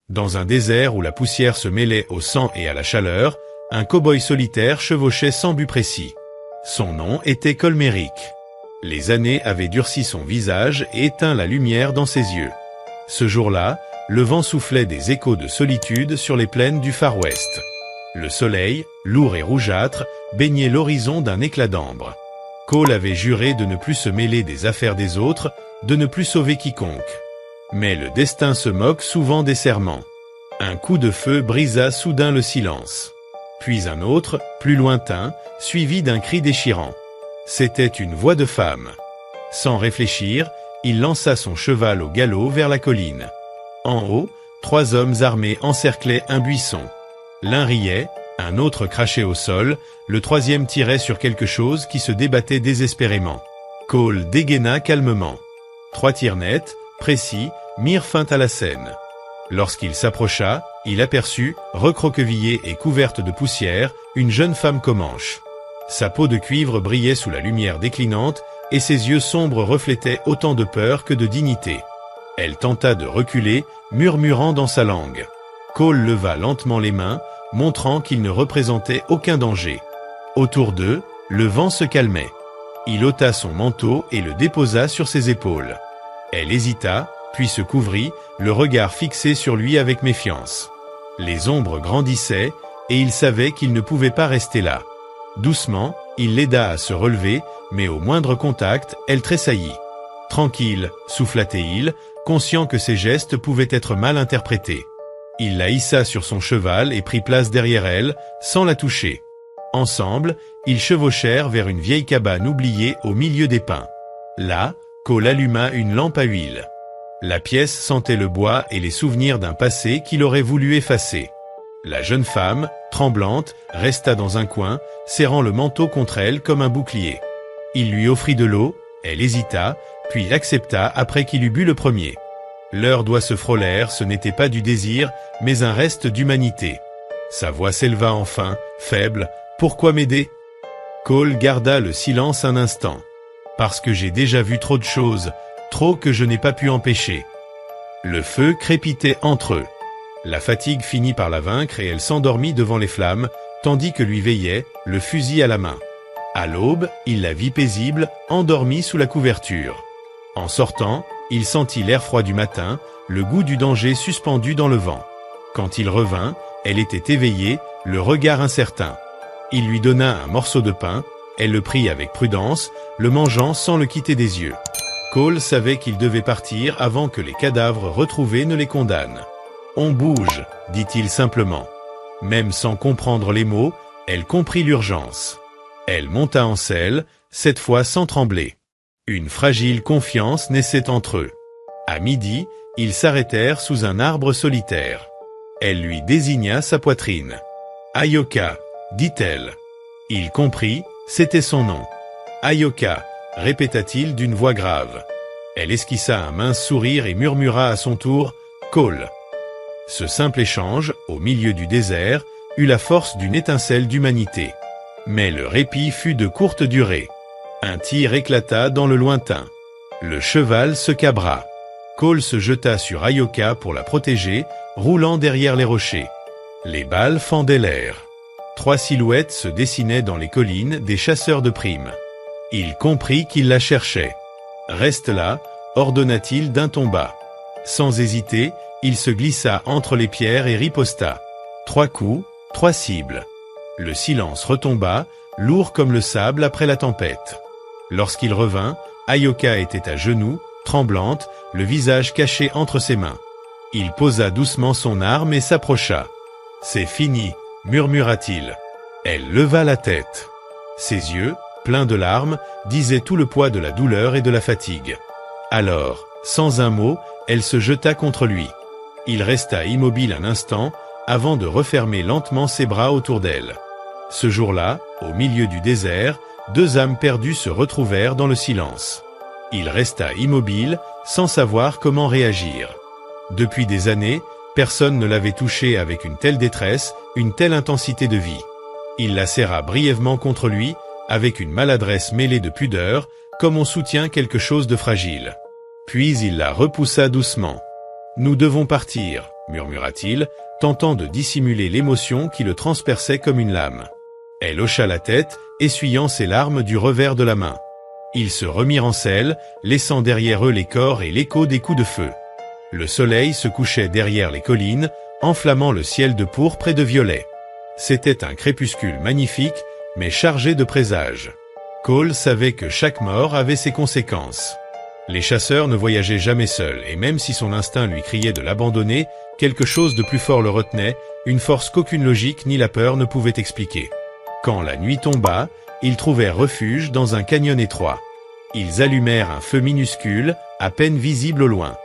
Dans un désert où la poussière se mêlait au sang et à la chaleur, un cow-boy solitaire chevauchait sans but précis. Son nom était Colmeric. Les années avaient durci son visage et éteint la lumière dans ses yeux. Ce jour-là, le vent soufflait des échos de solitude sur les plaines du Far West. Le soleil, lourd et rougeâtre, baignait l'horizon d'un éclat d'ambre. Cole avait juré de ne plus se mêler des affaires des autres, de ne plus sauver quiconque. Mais le destin se moque souvent des serments. Un coup de feu brisa soudain le silence. Puis un autre, plus lointain, suivi d'un cri déchirant. C'était une voix de femme. Sans réfléchir, il lança son cheval au galop vers la colline. En haut, 3 hommes armés encerclaient un buisson. L'un riait, un autre crachait au sol, le troisième tirait sur quelque chose qui se débattait désespérément. Cole dégaina calmement. 3 tirs nets, précis, mirent fin à la scène. Lorsqu'il s'approcha, il aperçut, recroquevillée et couverte de poussière, une jeune femme comanche. Sa peau de cuivre brillait sous la lumière déclinante, et ses yeux sombres reflétaient autant de peur que de dignité. Elle tenta de reculer, murmurant dans sa langue. Cole leva lentement les mains, montrant qu'il ne représentait aucun danger. Autour d'eux, le vent se calmait. Il ôta son manteau et le déposa sur ses épaules. Elle hésita, puis se couvrit, le regard fixé sur lui avec méfiance. Les ombres grandissaient, et il savait qu'il ne pouvait pas rester là. Doucement, il l'aida à se relever, mais au moindre contact, elle tressaillit. « Tranquille », souffla-t-il, conscient que ses gestes pouvaient être mal interprétés. Il la hissa sur son cheval et prit place derrière elle, sans la toucher. Ensemble, ils chevauchèrent vers une vieille cabane oubliée au milieu des pins. Là, Cole alluma une lampe à huile. La pièce sentait le bois et les souvenirs d'un passé qu'il aurait voulu effacer. La jeune femme, tremblante, resta dans un coin, serrant le manteau contre elle comme un bouclier. Il lui offrit de l'eau, elle hésita, puis accepta après qu'il eut bu le premier. Leurs doigts se frôlèrent, ce n'était pas du désir, mais un reste d'humanité. Sa voix s'éleva enfin, faible. « Pourquoi m'aider » Cole garda le silence un instant. « Parce que j'ai déjà vu trop de choses, trop que je n'ai pas pu empêcher. » Le feu crépitait entre eux. La fatigue finit par la vaincre et elle s'endormit devant les flammes, tandis que lui veillait, le fusil à la main. À l'aube, il la vit paisible, endormie sous la couverture. En sortant, il sentit l'air froid du matin, le goût du danger suspendu dans le vent. Quand il revint, elle était éveillée, le regard incertain. Il lui donna un morceau de pain, elle le prit avec prudence, le mangeant sans le quitter des yeux. Cole savait qu'il devait partir avant que les cadavres retrouvés ne les condamnent. « On bouge », dit-il simplement. Même sans comprendre les mots, elle comprit l'urgence. Elle monta en selle, cette fois sans trembler. Une fragile confiance naissait entre eux. À midi, ils s'arrêtèrent sous un arbre solitaire. Elle lui désigna sa poitrine. « Ayoka », dit-elle. Il comprit, c'était son nom. « Ayoka », répéta-t-il d'une voix grave. Elle esquissa un mince sourire et murmura à son tour « Cole ». Ce simple échange, au milieu du désert, eut la force d'une étincelle d'humanité. Mais le répit fut de courte durée. Un tir éclata dans le lointain. Le cheval se cabra. Cole se jeta sur Ayoka pour la protéger, roulant derrière les rochers. Les balles fendaient l'air. 3 silhouettes se dessinaient dans les collines des chasseurs de primes. Il comprit qu'ils la cherchaient. « Reste là », ordonna-t-il d'un ton bas. Sans hésiter, il se glissa entre les pierres et riposta. 3 coups, 3 cibles. Le silence retomba, lourd comme le sable après la tempête. Lorsqu'il revint, Ayoka était à genoux, tremblante, le visage caché entre ses mains. Il posa doucement son arme et s'approcha. « C'est fini », murmura-t-il. Elle leva la tête. Ses yeux, pleins de larmes, disaient tout le poids de la douleur et de la fatigue. Alors, sans un mot, elle se jeta contre lui. Il resta immobile un instant, avant de refermer lentement ses bras autour d'elle. Ce jour-là, au milieu du désert, 2 âmes perdues se retrouvèrent dans le silence. Il resta immobile, sans savoir comment réagir. Depuis des années, personne ne l'avait touché avec une telle détresse, une telle intensité de vie. Il la serra brièvement contre lui, avec une maladresse mêlée de pudeur, comme on soutient quelque chose de fragile. Puis il la repoussa doucement. « Nous devons partir », murmura-t-il, tentant de dissimuler l'émotion qui le transperçait comme une lame. Elle hocha la tête, essuyant ses larmes du revers de la main. Ils se remirent en selle, laissant derrière eux les corps et l'écho des coups de feu. Le soleil se couchait derrière les collines, enflammant le ciel de pourpre et de violet. C'était un crépuscule magnifique, mais chargé de présages. Cole savait que chaque mort avait ses conséquences. Les chasseurs ne voyageaient jamais seuls, et même si son instinct lui criait de l'abandonner, quelque chose de plus fort le retenait, une force qu'aucune logique ni la peur ne pouvaient expliquer. Quand la nuit tomba, ils trouvèrent refuge dans un canyon étroit. Ils allumèrent un feu minuscule, à peine visible au loin.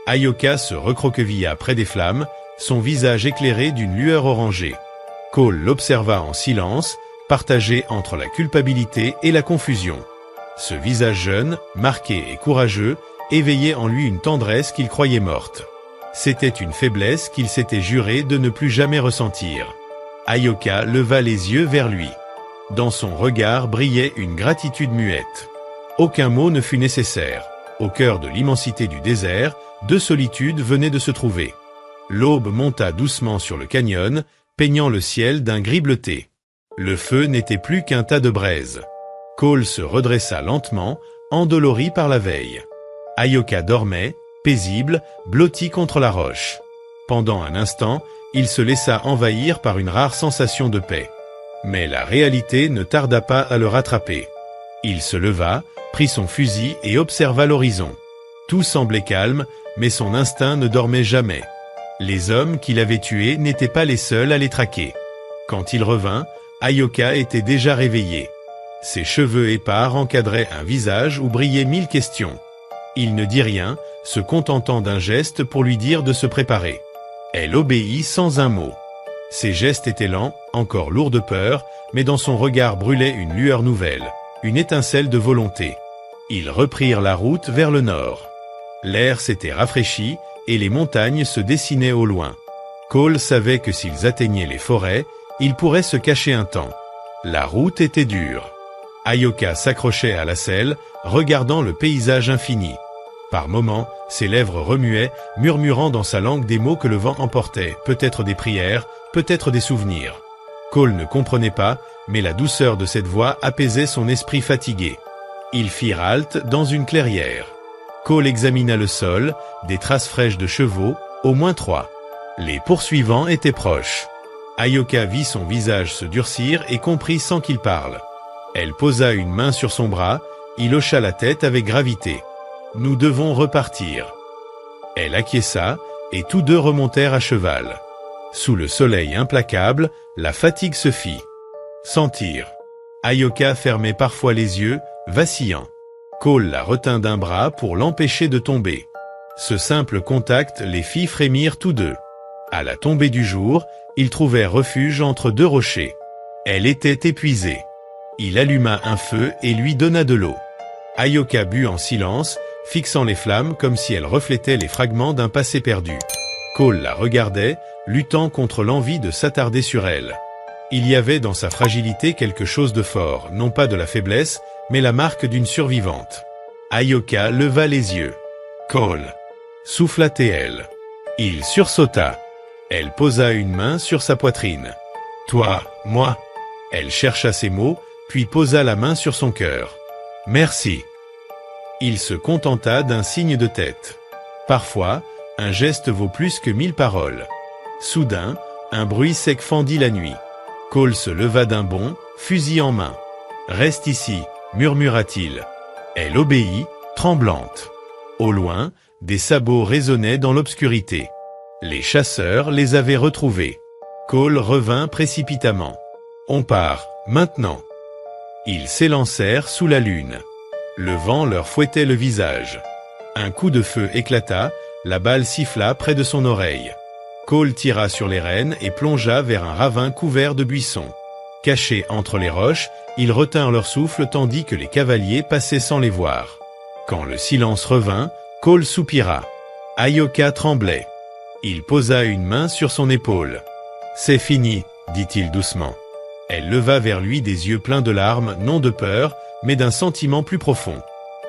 Ayoka se recroquevilla près des flammes, son visage éclairé d'une lueur orangée. Cole l'observa en silence, partagé entre la culpabilité et la confusion. Ce visage jeune, marqué et courageux, éveillait en lui une tendresse qu'il croyait morte. C'était une faiblesse qu'il s'était juré de ne plus jamais ressentir. Ayoka leva les yeux vers lui. Dans son regard brillait une gratitude muette. Aucun mot ne fut nécessaire. Au cœur de l'immensité du désert, deux solitudes venaient de se trouver. L'aube monta doucement sur le canyon, peignant le ciel d'un gris bleuté. Le feu n'était plus qu'un tas de braise. Cole se redressa lentement, endolori par la veille. Ayoka dormait, paisible, blotti contre la roche. Pendant un instant, il se laissa envahir par une rare sensation de paix. Mais la réalité ne tarda pas à le rattraper. Il se leva, prit son fusil et observa l'horizon. Tout semblait calme, mais son instinct ne dormait jamais. Les hommes qu'il avait tués n'étaient pas les seuls à les traquer. Quand il revint, Ayoka était déjà réveillé. Ses cheveux épars encadraient un visage où brillaient 1000 questions. Il ne dit rien, se contentant d'un geste pour lui dire de se préparer. Elle obéit sans un mot. Ses gestes étaient lents, encore lourds de peur, mais dans son regard brûlait une lueur nouvelle, une étincelle de volonté. Ils reprirent la route vers le nord. L'air s'était rafraîchi et les montagnes se dessinaient au loin. Cole savait que s'ils atteignaient les forêts, ils pourraient se cacher un temps. La route était dure. Ayoka s'accrochait à la selle, regardant le paysage infini. Par moments, ses lèvres remuaient, murmurant dans sa langue des mots que le vent emportait, peut-être des prières, peut-être des souvenirs. Cole ne comprenait pas, mais la douceur de cette voix apaisait son esprit fatigué. Ils firent halte dans une clairière. Cole examina le sol, des traces fraîches de chevaux, au moins 3. Les poursuivants étaient proches. Ayoka vit son visage se durcir et comprit sans qu'il parle. Elle posa une main sur son bras, il hocha la tête avec gravité. « Nous devons repartir. » Elle acquiesça, et tous deux remontèrent à cheval. Sous le soleil implacable, la fatigue se fit sentir. Ayoka fermait parfois les yeux, vacillant. Cole la retint d'un bras pour l'empêcher de tomber. Ce simple contact les fit frémir tous deux. À la tombée du jour, ils trouvèrent refuge entre deux rochers. Elle était épuisée. Il alluma un feu et lui donna de l'eau. Ayoka but en silence, fixant les flammes comme si elles reflétaient les fragments d'un passé perdu. Cole la regardait, luttant contre l'envie de s'attarder sur elle. Il y avait dans sa fragilité quelque chose de fort, non pas de la faiblesse, mais la marque d'une survivante. Ayoka leva les yeux. « Cole !» souffla-t-elle. Il sursauta. Elle posa une main sur sa poitrine. « Toi, moi ?» Elle chercha ses mots, puis posa la main sur son cœur. « Merci. » Il se contenta d'un signe de tête. Parfois, un geste vaut plus que 1000 paroles. Soudain, un bruit sec fendit la nuit. Cole se leva d'un bond, fusil en main. « Reste ici », murmura-t-il. Elle obéit, tremblante. Au loin, des sabots résonnaient dans l'obscurité. Les chasseurs les avaient retrouvés. Cole revint précipitamment. « On part, maintenant !» Ils s'élancèrent sous la lune. Le vent leur fouettait le visage. Un coup de feu éclata, la balle siffla près de son oreille. Cole tira sur les rênes et plongea vers un ravin couvert de buissons. Cachés entre les roches, ils retinrent leur souffle tandis que les cavaliers passaient sans les voir. Quand le silence revint, Cole soupira. Ayoka tremblait. Il posa une main sur son épaule. « C'est fini », dit-il doucement. Elle leva vers lui des yeux pleins de larmes, non de peur, mais d'un sentiment plus profond.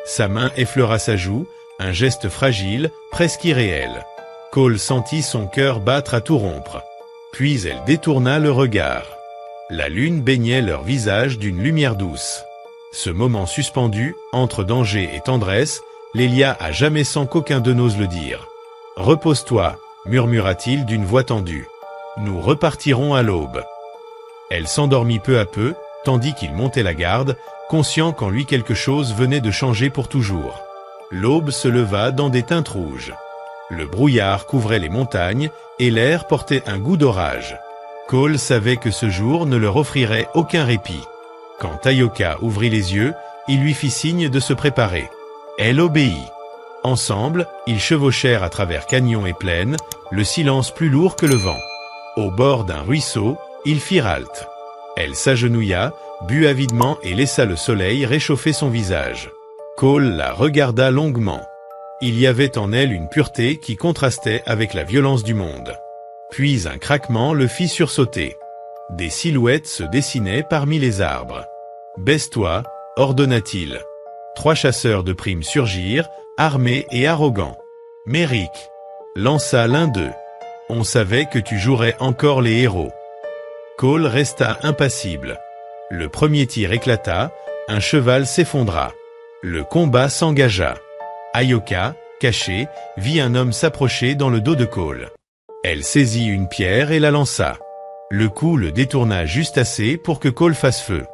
Sa main effleura sa joue, un geste fragile, presque irréel. Cole sentit son cœur battre à tout rompre. Puis elle détourna le regard. La lune baignait leur visage d'une lumière douce. Ce moment suspendu, entre danger et tendresse, les lia à jamais sans qu'aucun d'eux n'ose le dire. « Repose-toi » murmura-t-il d'une voix tendue. « Nous repartirons à l'aube. » Elle s'endormit peu à peu, tandis qu'il montait la garde, conscient qu'en lui quelque chose venait de changer pour toujours. L'aube se leva dans des teintes rouges. Le brouillard couvrait les montagnes, et l'air portait un goût d'orage. Cole savait que ce jour ne leur offrirait aucun répit. Quand Tayoka ouvrit les yeux, il lui fit signe de se préparer. Elle obéit. Ensemble, ils chevauchèrent à travers canyons et plaines, le silence plus lourd que le vent. Au bord d'un ruisseau, ils firent halte. Elle s'agenouilla, but avidement et laissa le soleil réchauffer son visage. Cole la regarda longuement. Il y avait en elle une pureté qui contrastait avec la violence du monde. Puis un craquement le fit sursauter. Des silhouettes se dessinaient parmi les arbres. « Baisse-toi » ordonna-t-il. 3 chasseurs de primes surgirent, armés et arrogants. « Méric » lança l'un d'eux. « On savait que tu jouerais encore les héros. » Cole resta impassible. Le premier tir éclata, un cheval s'effondra. Le combat s'engagea. Ayoka, cachée, vit un homme s'approcher dans le dos de Cole. Elle saisit une pierre et la lança. Le coup le détourna juste assez pour que Cole fasse feu.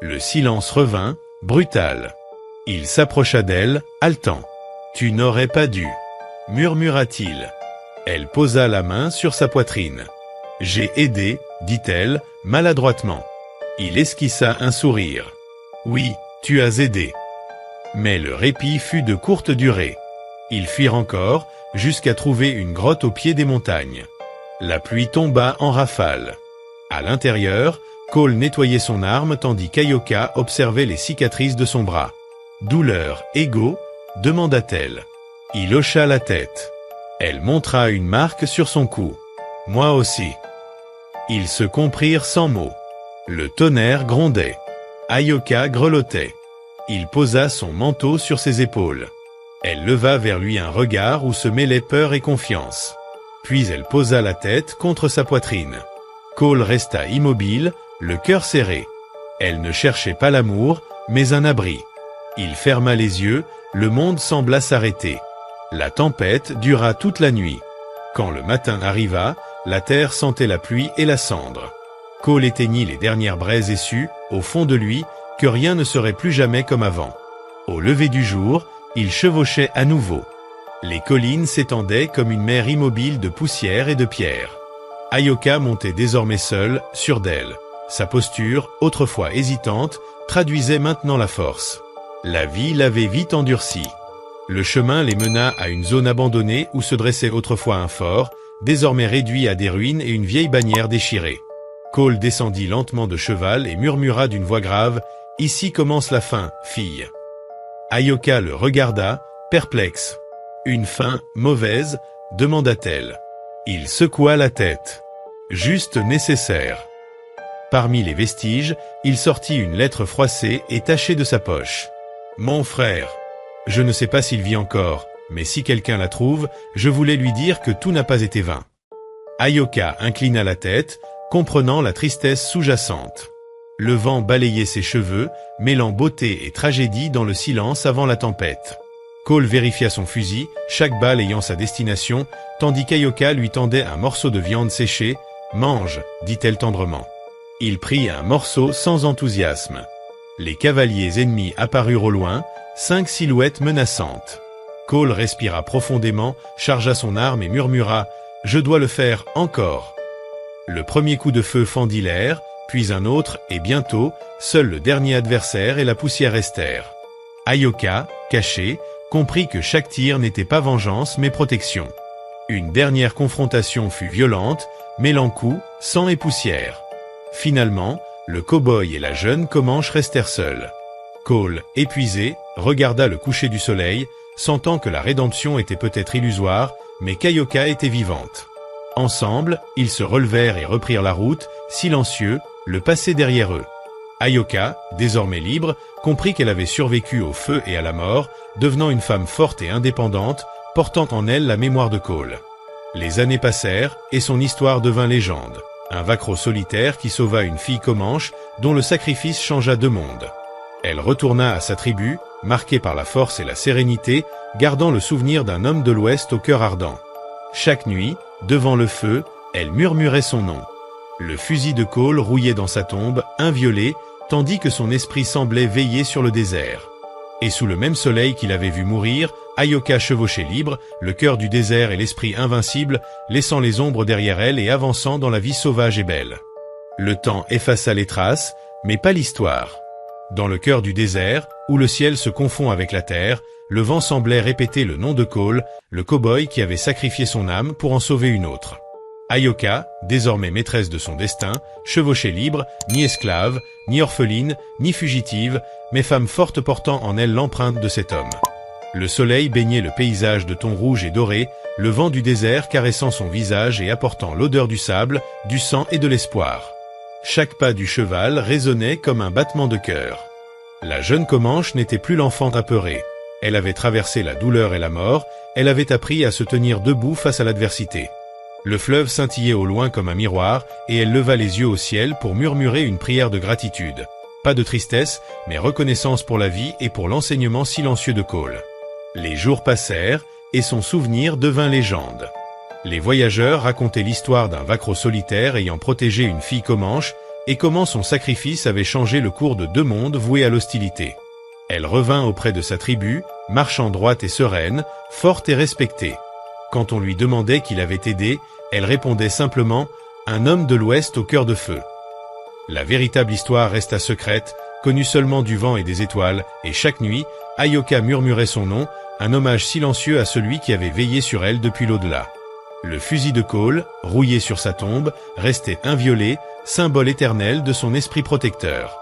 Le silence revint, brutal. Il s'approcha d'elle, haletant. « Tu n'aurais pas dû » murmura-t-il. Elle posa la main sur sa poitrine. « J'ai aidé » dit-elle, maladroitement. Il esquissa un sourire. « Oui, tu as aidé. » Mais le répit fut de courte durée. Ils fuirent encore, jusqu'à trouver une grotte au pied des montagnes. La pluie tomba en rafales. À l'intérieur, Cole nettoyait son arme tandis qu'Ayoka observait les cicatrices de son bras. « Douleur, égaux » demanda-t-elle. Il hocha la tête. Elle montra une marque sur son cou. « Moi aussi. » Ils se comprirent sans mots. Le tonnerre grondait. Ayoka grelottait. Il posa son manteau sur ses épaules. Elle leva vers lui un regard où se mêlaient peur et confiance. Puis elle posa la tête contre sa poitrine. Cole resta immobile, le cœur serré. Elle ne cherchait pas l'amour, mais un abri. Il ferma les yeux, le monde sembla s'arrêter. La tempête dura toute la nuit. Quand le matin arriva, la terre sentait la pluie et la cendre. Cole éteignit les dernières braises et sut, au fond de lui, que rien ne serait plus jamais comme avant. Au lever du jour, il chevauchait à nouveau. Les collines s'étendaient comme une mer immobile de poussière et de pierre. Ayoka montait désormais seule, sûre d'elle. Sa posture, autrefois hésitante, traduisait maintenant la force. La vie l'avait vite endurcie. Le chemin les mena à une zone abandonnée où se dressait autrefois un fort, désormais réduit à des ruines et une vieille bannière déchirée. Cole descendit lentement de cheval et murmura d'une voix grave « Ici commence la fin, fille. » Ayoka le regarda, perplexe. « Une fin mauvaise ?» demanda-t-elle. Il secoua la tête. « Juste nécessaire. » Parmi les vestiges, il sortit une lettre froissée et tachée de sa poche. « Mon frère. Je ne sais pas s'il vit encore, mais si quelqu'un la trouve, je voulais lui dire que tout n'a pas été vain. » Ayoka inclina la tête, comprenant la tristesse sous-jacente. Le vent balayait ses cheveux, mêlant beauté et tragédie dans le silence avant la tempête. Cole vérifia son fusil, chaque balle ayant sa destination, tandis qu'Ayoka lui tendait un morceau de viande séchée. « Mange » dit-elle tendrement. Il prit un morceau sans enthousiasme. Les cavaliers ennemis apparurent au loin, 5 silhouettes menaçantes. Cole respira profondément, chargea son arme et murmura « Je dois le faire encore ». Le premier coup de feu fendit l'air, puis un autre, et bientôt, seul le dernier adversaire et la poussière restèrent. Ayoka, cachée, comprit que chaque tir n'était pas vengeance mais protection. Une dernière confrontation fut violente, mêlant coups, sang et poussière. Finalement, le cow-boy et la jeune Comanche restèrent seuls. Cole, épuisé, regarda le coucher du soleil, sentant que la rédemption était peut-être illusoire, mais qu'Ayoka était vivante. Ensemble, ils se relevèrent et reprirent la route, silencieux, le passé derrière eux. Ayoka, désormais libre, comprit qu'elle avait survécu au feu et à la mort, devenant une femme forte et indépendante, portant en elle la mémoire de Cole. Les années passèrent, et son histoire devint légende. Un vacro solitaire qui sauva une fille Comanche, dont le sacrifice changea de monde. Elle retourna à sa tribu, marquée par la force et la sérénité, gardant le souvenir d'un homme de l'Ouest au cœur ardent. Chaque nuit, devant le feu, elle murmurait son nom. Le fusil de Cole rouillait dans sa tombe, inviolé, tandis que son esprit semblait veiller sur le désert. Et sous le même soleil qu'il avait vu mourir, Ayoka chevauchait libre, le cœur du désert et l'esprit invincible, laissant les ombres derrière elle et avançant dans la vie sauvage et belle. Le temps effaça les traces, mais pas l'histoire. Dans le cœur du désert, où le ciel se confond avec la terre, le vent semblait répéter le nom de Cole, le cow-boy qui avait sacrifié son âme pour en sauver une autre. Ayoka, désormais maîtresse de son destin, chevauchait libre, ni esclave, ni orpheline, ni fugitive, mais femme forte portant en elle l'empreinte de cet homme. Le soleil baignait le paysage de tons rouges et dorés, le vent du désert caressant son visage et apportant l'odeur du sable, du sang et de l'espoir. Chaque pas du cheval résonnait comme un battement de cœur. La jeune Comanche n'était plus l'enfant apeuré. Elle avait traversé la douleur et la mort, elle avait appris à se tenir debout face à l'adversité. Le fleuve scintillait au loin comme un miroir, et elle leva les yeux au ciel pour murmurer une prière de gratitude. Pas de tristesse, mais reconnaissance pour la vie et pour l'enseignement silencieux de Cole. Les jours passèrent, et son souvenir devint légende. Les voyageurs racontaient l'histoire d'un vacro solitaire ayant protégé une fille Comanche, et comment son sacrifice avait changé le cours de deux mondes voués à l'hostilité. Elle revint auprès de sa tribu, marchant droite et sereine, forte et respectée. Quand on lui demandait qui l'avait aidée, elle répondait simplement « Un homme de l'Ouest au cœur de feu ». La véritable histoire resta secrète, connue seulement du vent et des étoiles, et chaque nuit, Ayoka murmurait son nom, un hommage silencieux à celui qui avait veillé sur elle depuis l'au-delà. Le fusil de Cole, rouillé sur sa tombe, restait inviolé, symbole éternel de son esprit protecteur.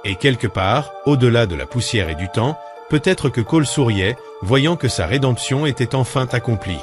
Et quelque part, au-delà de la poussière et du temps, peut-être que Cole souriait, voyant que sa rédemption était enfin accomplie.